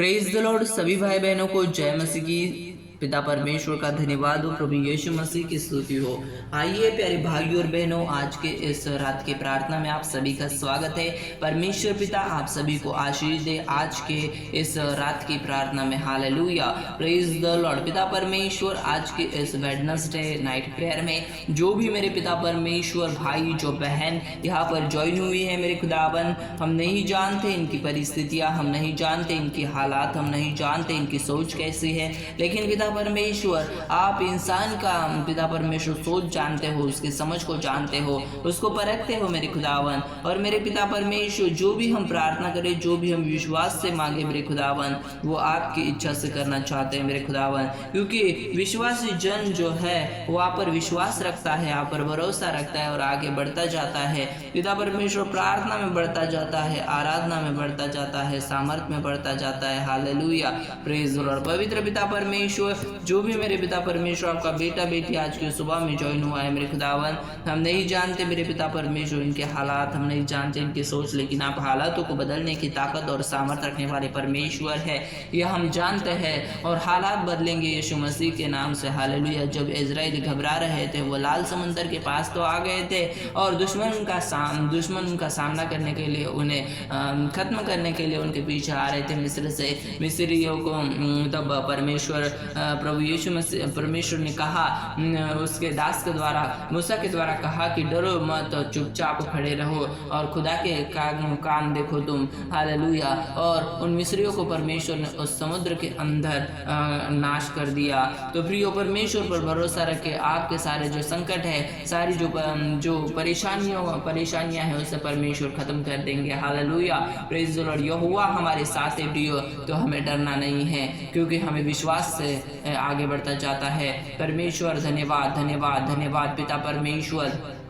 Praise the Lord. सभी भाई बहनों को जय मसीह की। पिता परमेश्वर का धन्यवाद हो, प्रभु यीशु मसीह की स्तुति हो। आइए प्यारे भाइयों और बहनों, आज के इस रात की प्रार्थना में आप सभी का स्वागत है। परमेश्वर पिता आप सभी को आशीष दे आज के इस रात की प्रार्थना में। Hallelujah, praise the Lord. पिता परमेश्वर, आज के इस वेडनेसडे नाइट प्रेयर में जो भी मेरे पिता परमेश्वर भाई जो बहन यहाँ पर ज्वाइन हुई है मेरे खुदावन, हम नहीं जानते इनकी परिस्थितियाँ, हम नहीं जानते इनकी हालात, हम नहीं जानते इनकी सोच कैसी है, लेकिन पिता परमेश्वर आप इंसान का पिता परमेश्वर सोच जानते हो, उसकी समझ को जानते हो, उसको परखते हो मेरे खुदावन। और मेरे पिता परमेश्वर जो भी हम प्रार्थना करें, जो भी हम विश्वास से मांगे मेरे खुदावन, वो आपकी इच्छा से करना चाहते हैं मेरे खुदावन, क्योंकि विश्वासी जन जो है वो आप पर विश्वास रखता है, आप पर भरोसा रखता है और आगे बढ़ता जाता है पिता परमेश्वर। प्रार्थना में बढ़ता जाता है, आराधना में बढ़ता जाता है, सामर्थ्य में बढ़ता जाता है। Hallelujah, praise the Lord. पवित्र पिता परमेश्वर, जो भी मेरे पिता परमेश्वर आपका बेटा बेटी आज की सुबह में ज्वाइन हुआ है मेरे खुदावन, हम नहीं जानते मेरे पिता परमेश्वर इनके हालात, हम नहीं जानते इनकी सोच, लेकिन आप हालातों को बदलने की ताकत और सामर्थ्य रखने वाले परमेश्वर है, यह हम जानते हैं। और हालात बदलेंगे यीशु मसीह के नाम से। हालेलुया। जब इजराइल घबरा रहे थे, वो लाल समंदर के पास तो आ गए थे और दुश्मन उनका सामना करने के लिए, उन्हें खत्म करने के लिए उनके पीछे आ रहे थे मिस्र से। मिस्रियों को तब परमेश्वर प्रभु यीशु मसीह परमेश्वर ने कहा, उसके दास के द्वारा, मूसा के द्वारा कहा कि डरो मत, चुपचाप खड़े रहो और खुदा के काम देखो तुम। हालेलुया। और उन मिस्रियों को परमेश्वर ने उस समुद्र के अंदर नाश कर दिया। तो प्रियो, परमेश्वर पर भरोसा रखे, आपके सारे जो संकट है, सारी जो परेशानियां हैं, उसे परमेश्वर खत्म कर देंगे। Hallelujah, praise the Lord. यहोवा हमारे साथ है प्रियो, तो हमें डरना नहीं है, क्योंकि हमें विश्वास से आगे बढ़ता जाता है। परमेश्वर धन्यवाद धन्यवाद धन्यवाद पिता परमेश्वर।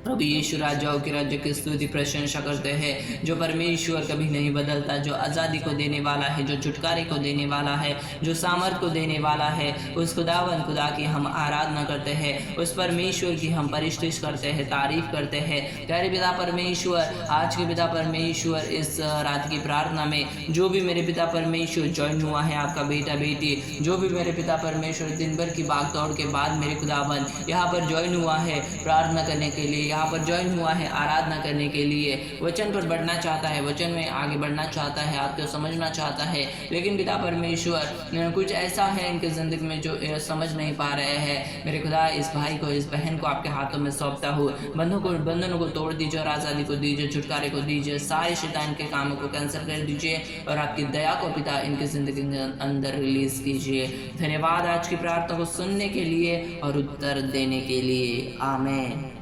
प्रभु यीशु राजाओं के राज्य की स्तुति प्रशंसा करते हैं, जो परमेश्वर कभी नहीं बदलता, जो आज़ादी को देने वाला है, जो छुटकारे को देने वाला है, जो सामर्थ को देने वाला है, उस खुदा की हम आराधना करते हैं, उस परमेश्वर की हम परिस्तुति करते हैं, तारीफ करते हैं। प्यारे पिता परमेश्वर, आज के पिता परमेश्वर, इस रात की प्रार्थना में जो भी मेरे पिता परमेश्वर ज्वाइन हुआ है, आपका बेटा बेटी, जो भी मेरे पिता परमेश्वर दिन भर की भाग दौड़ के बाद मेरे खुदावन यहाँ पर ज्वाइन हुआ है प्रार्थना करने के लिए, यहाँ पर ज्वाइन हुआ है आराधना करने के लिए, वचन पर बढ़ना चाहता है, वचन में आगे बढ़ना चाहता है, आपको समझना चाहता है, लेकिन पिता परमेश्वर कुछ ऐसा है इनके ज़िंदगी में जो समझ नहीं पा रहे हैं। मेरे खुदा, इस भाई को, इस बहन को आपके हाथों में सौंपता हूँ। बंधनों को तोड़ दीजिए और आज़ादी को दीजिए, छुटकारे को दीजिए, सारे शैतान के कामों को कैंसिल कर दीजिए और आपकी दया को पिता इनकी ज़िंदगी के अंदर रिलीज़ कीजिए। धन्यवाद आज की प्रार्थना को सुनने के लिए और उत्तर देने के लिए। आमीन।